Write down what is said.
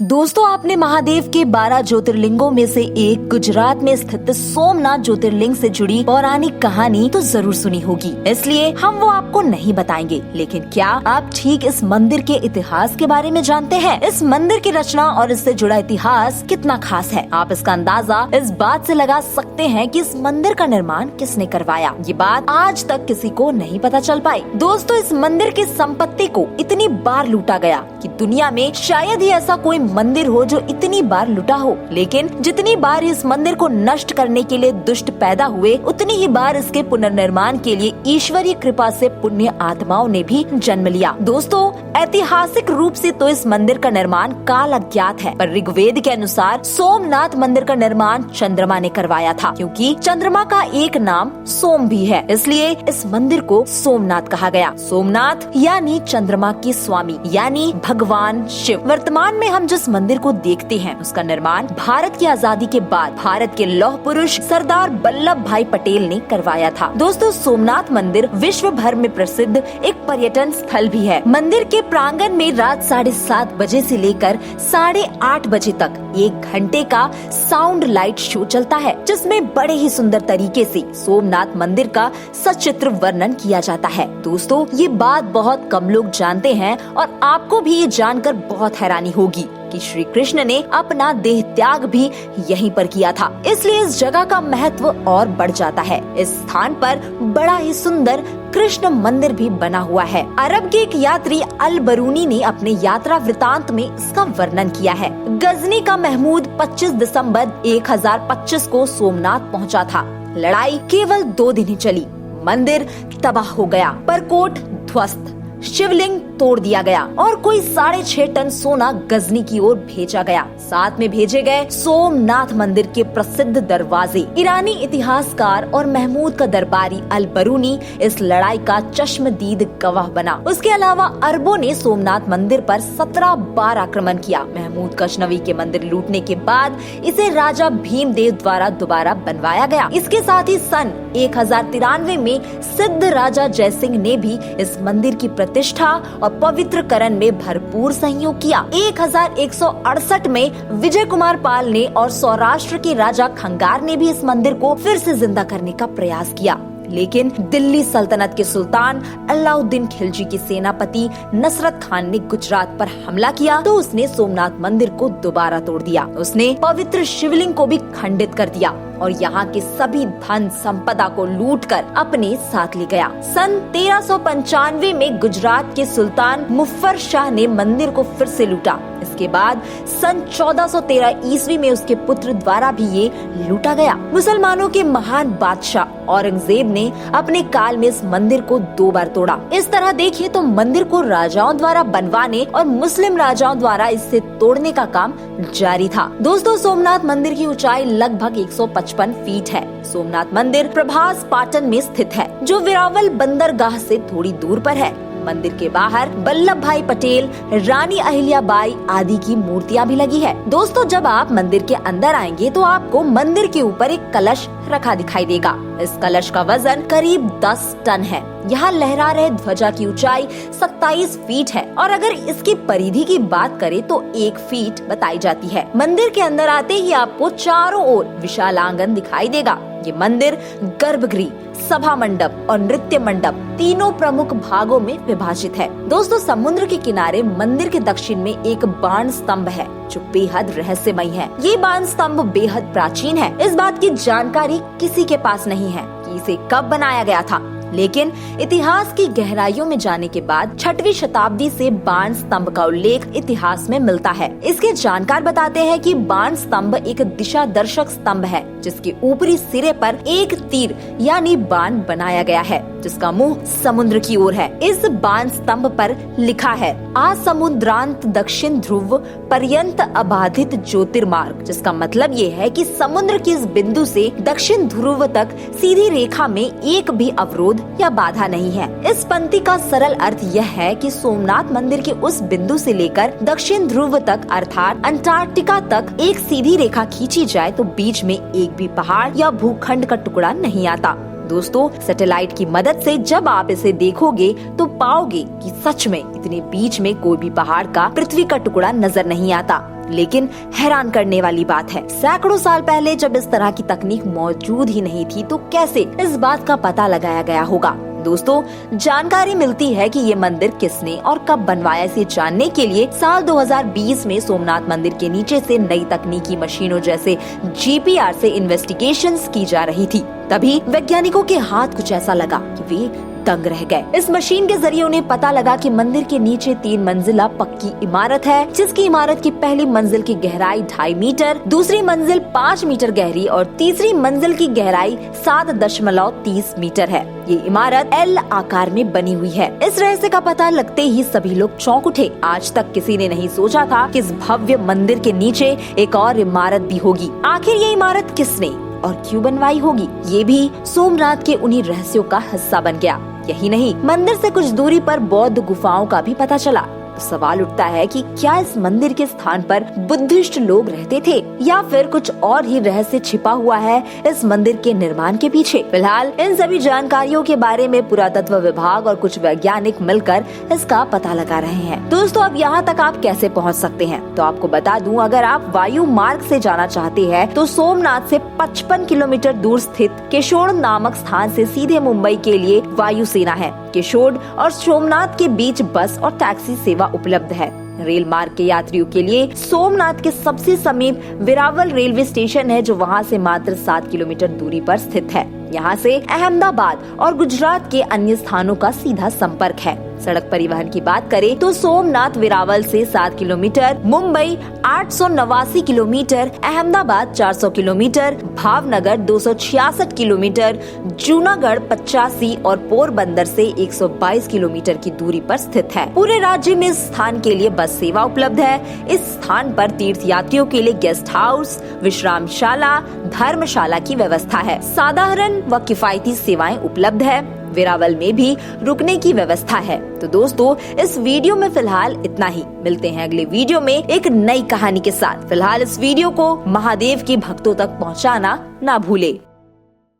दोस्तों, आपने महादेव के 12 ज्योतिर्लिंगों में से एक गुजरात में स्थित सोमनाथ ज्योतिर्लिंग से जुड़ी पौराणिक कहानी तो जरूर सुनी होगी, इसलिए हम वो आपको नहीं बताएंगे। लेकिन क्या आप ठीक इस मंदिर के इतिहास के बारे में जानते हैं? इस मंदिर की रचना और इससे जुड़ा इतिहास कितना खास है, आप इसका अंदाजा इस बात से लगा सकते हैं कि इस मंदिर का निर्माण किसने करवाया। ये बात आज तक किसी को नहीं पता चल पाई। दोस्तों, इस मंदिर की संपत्ति को इतनी बार लूटा गया कि दुनिया में शायद ही ऐसा कोई मंदिर हो जो इतनी बार लुटा हो। लेकिन जितनी बार इस मंदिर को नष्ट करने के लिए दुष्ट पैदा हुए, उतनी ही बार इसके पुनर्निर्माण के लिए ईश्वरीय कृपा से पुण्य आत्माओं ने भी जन्म लिया। दोस्तों, ऐतिहासिक रूप से तो इस मंदिर का निर्माण काल अज्ञात है, पर ऋग्वेद के अनुसार सोमनाथ मंदिर का निर्माण चंद्रमा ने करवाया था, क्योंकि चंद्रमा का एक नाम सोम भी है, इसलिए इस मंदिर को सोमनाथ कहा गया। सोमनाथ यानी चंद्रमा के स्वामी, यानी भगवान शिव। वर्तमान में हम जिस मंदिर को देखते हैं, उसका निर्माण भारत की आजादी के बाद भारत के लौह पुरुष सरदार वल्लभ भाई पटेल ने करवाया था। दोस्तों, सोमनाथ मंदिर विश्व भर में प्रसिद्ध एक पर्यटन स्थल भी है। मंदिर के प्रांगण में रात 7:30 बजे से लेकर 8:30 बजे तक 1 घंटे का साउंड लाइट शो चलता है, जिसमें बड़े ही सुंदर तरीके से सोमनाथ मंदिर का सचित्र वर्णन किया जाता है। दोस्तों, ये बात बहुत कम लोग जानते हैं और आपको भी ये जानकर बहुत हैरानी होगी कि श्री कृष्ण ने अपना देह त्याग भी यहीं पर किया था, इसलिए इस जगह का महत्व और बढ़ जाता है। इस स्थान पर बड़ा ही सुंदर कृष्ण मंदिर भी बना हुआ है। अरब के एक यात्री अल बरूनी ने अपने यात्रा वृतांत में इसका वर्णन किया है। गजनी का महमूद 25 दिसंबर 1025 को सोमनाथ पहुंचा था। लड़ाई केवल 2 दिन ही चली। मंदिर तबाह हो गया, परकोट ध्वस्त, शिवलिंग तोड़ दिया गया और कोई 6.5 टन सोना गजनी की ओर भेजा गया। साथ में भेजे गए सोमनाथ मंदिर के प्रसिद्ध दरवाजे। ईरानी इतिहासकार और महमूद का दरबारी अल बरूनी इस लड़ाई का चश्मदीद गवाह बना। उसके अलावा अरबों ने सोमनाथ मंदिर पर 17 बार आक्रमण किया। महमूद गजनवी के मंदिर लूटने के बाद इसे राजा भीमदेव द्वारा दोबारा बनवाया गया। इसके साथ ही सन 1093 में सिद्ध राजा जयसिंह ने भी इस मंदिर की प्रतिष्ठा और पवित्रकरण में भरपूर सहयोग किया। 1168 में विजय कुमार पाल ने और सौराष्ट्र के राजा खंगार ने भी इस मंदिर को फिर से जिंदा करने का प्रयास किया। लेकिन दिल्ली सल्तनत के सुल्तान अलाउद्दीन खिलजी के सेनापति नसरत खान ने गुजरात पर हमला किया तो उसने सोमनाथ मंदिर को दोबारा तोड़ दिया। उसने पवित्र शिवलिंग को भी खंडित कर दिया और यहाँ के सभी धन संपदा को लूटकर अपने साथ ले गया। सन 1395 में गुजरात के सुल्तान मुफ्फर शाह ने मंदिर को फिर से लूटा। इसके बाद सन 1413 ईस्वी में उसके पुत्र द्वारा भी ये लूटा गया। मुसलमानों के महान बादशाह औरंगजेब ने अपने काल में इस मंदिर को 2 बार तोड़ा। इस तरह देखिए तो मंदिर को राजाओं द्वारा बनवाने और मुस्लिम राजाओं द्वारा इससे तोड़ने का काम जारी था। दोस्तों, सोमनाथ मंदिर की ऊंचाई लगभग 155 फीट है। सोमनाथ मंदिर प्रभास पाटन में स्थित है, जो वेरावल बंदरगाह से थोड़ी दूर पर है। मंदिर के बाहर वल्लभ भाई पटेल, रानी अहिल्याबाई आदि की मूर्तियां भी लगी है। दोस्तों, जब आप मंदिर के अंदर आएंगे तो आपको मंदिर के ऊपर एक कलश रखा दिखाई देगा। इस कलश का वजन करीब 10 टन है। यहाँ लहरा रहे ध्वजा की ऊंचाई 27 फीट है और अगर इसकी परिधि की बात करें तो 1 फीट बताई जाती है। मंदिर के अंदर आते ही आपको चारों ओर विशाल आंगन दिखाई देगा। ये मंदिर गर्भगृह, सभा मंडप और नृत्य मंडप तीनों प्रमुख भागों में विभाजित है। दोस्तों, समुद्र के किनारे मंदिर के दक्षिण में एक बाण स्तंभ है जो बेहद रहस्यमय है। ये बाण स्तंभ बेहद प्राचीन है। इस बात की जानकारी किसी के पास नहीं है कि इसे कब बनाया गया था, लेकिन इतिहास की गहराइयों में जाने के बाद 6वीं शताब्दी से बाण स्तंभ का उल्लेख इतिहास में मिलता है। इसके जानकार बताते हैं कि बाण स्तंभ एक दिशा दर्शक स्तंभ है, जिसके ऊपरी सिरे पर एक तीर यानी बाण बनाया गया है, जिसका मुंह समुद्र की ओर है। इस बाण स्तंभ पर लिखा है आसमुद्रांत दक्षिण ध्रुव पर्यंत अबाधित ज्योतिर्मार्ग, जिसका मतलब ये है कि समुद्र के इस बिंदु से दक्षिण ध्रुव तक सीधी रेखा में एक भी अवरोध या बाधा नहीं है। इस पंक्ति का सरल अर्थ यह है कि सोमनाथ मंदिर के उस बिंदु से लेकर दक्षिण ध्रुव तक अर्थात अंटार्कटिका तक एक सीधी रेखा खींची जाए तो बीच में एक भी पहाड़ या भूखंड का टुकड़ा नहीं आता। दोस्तों, सैटेलाइट की मदद से जब आप इसे देखोगे तो पाओगे कि सच में इतने बीच में कोई भी पहाड़ का पृथ्वी का टुकड़ा नजर नहीं आता। लेकिन हैरान करने वाली बात है, सैकड़ों साल पहले जब इस तरह की तकनीक मौजूद ही नहीं थी तो कैसे इस बात का पता लगाया गया होगा। दोस्तों, जानकारी मिलती है कि ये मंदिर किसने और कब बनवाया, इसे जानने के लिए साल 2020 में सोमनाथ मंदिर के नीचे से नई तकनीकी मशीनों जैसे GPR से इन्वेस्टिगेशंस की जा रही थी। तभी वैज्ञानिकों के हाथ कुछ ऐसा लगा कि वे दंग रह गए। इस मशीन के जरिए उन्हें पता लगा कि मंदिर के नीचे 3 मंजिला पक्की इमारत है, जिसकी इमारत की पहली मंजिल की गहराई 2.5 मीटर, दूसरी मंजिल 5 मीटर गहरी और तीसरी मंजिल की गहराई 7.30 मीटर है। ये इमारत L आकार में बनी हुई है। इस रहस्य का पता लगते ही सभी लोग चौंक उठे। आज तक किसी ने नहीं सोचा था कि इस भव्य मंदिर के नीचे एक और इमारत भी होगी। आखिर ये इमारत किसने और क्यों बनवाई होगी, ये भी सोमनाथ के उन्हीं रहस्यों का हिस्सा बन गया। यही नहीं, मंदिर से कुछ दूरी पर बौद्ध गुफाओं का भी पता चला। तो सवाल उठता है कि क्या इस मंदिर के स्थान पर बुद्धिस्ट लोग रहते थे या फिर कुछ और ही रहस्य छिपा हुआ है इस मंदिर के निर्माण के पीछे। फिलहाल इन सभी जानकारियों के बारे में पुरातत्व विभाग और कुछ वैज्ञानिक मिलकर इसका पता लगा रहे हैं। दोस्तों, अब यहाँ तक आप कैसे पहुँच सकते हैं, तो आपको बता दूं, अगर आप वायु मार्ग से जाना चाहते हैं तो सोमनाथ से 55 किलोमीटर दूर स्थित केशोड़ नामक स्थान से सीधे मुंबई के लिए वायुसेना है। केशोड़ और सोमनाथ के बीच बस और टैक्सी सेवा उपलब्ध है। रेल मार्ग के यात्रियों के लिए सोमनाथ के सबसे समीप वेरावल रेलवे स्टेशन है, जो वहां से मात्र 7 किलोमीटर दूरी पर स्थित है। यहाँ से अहमदाबाद और गुजरात के अन्य स्थानों का सीधा संपर्क है। सड़क परिवहन की बात करें तो सोमनाथ वेरावल से 7 kilometre, Mumbai 889 kilometre, Ahmedabad 400 kilometre, Bhavnagar 266 kilometre, Junagadh 85 और पोरबंदर से 122 किलोमीटर की दूरी पर स्थित है। पूरे राज्य में इस स्थान के लिए बस सेवा उपलब्ध है। इस स्थान पर तीर्थ यात्रियों के लिए गेस्ट हाउस, विश्रामशाला, धर्मशाला की व्यवस्था है। साधारण व किफायती सेवाएं उपलब्ध है। वेरावल में भी रुकने की व्यवस्था है। तो दोस्तों, इस वीडियो में फिलहाल इतना ही। मिलते हैं अगले वीडियो में एक नई कहानी के साथ। फिलहाल इस वीडियो को महादेव के भक्तों तक पहुंचाना ना भूले।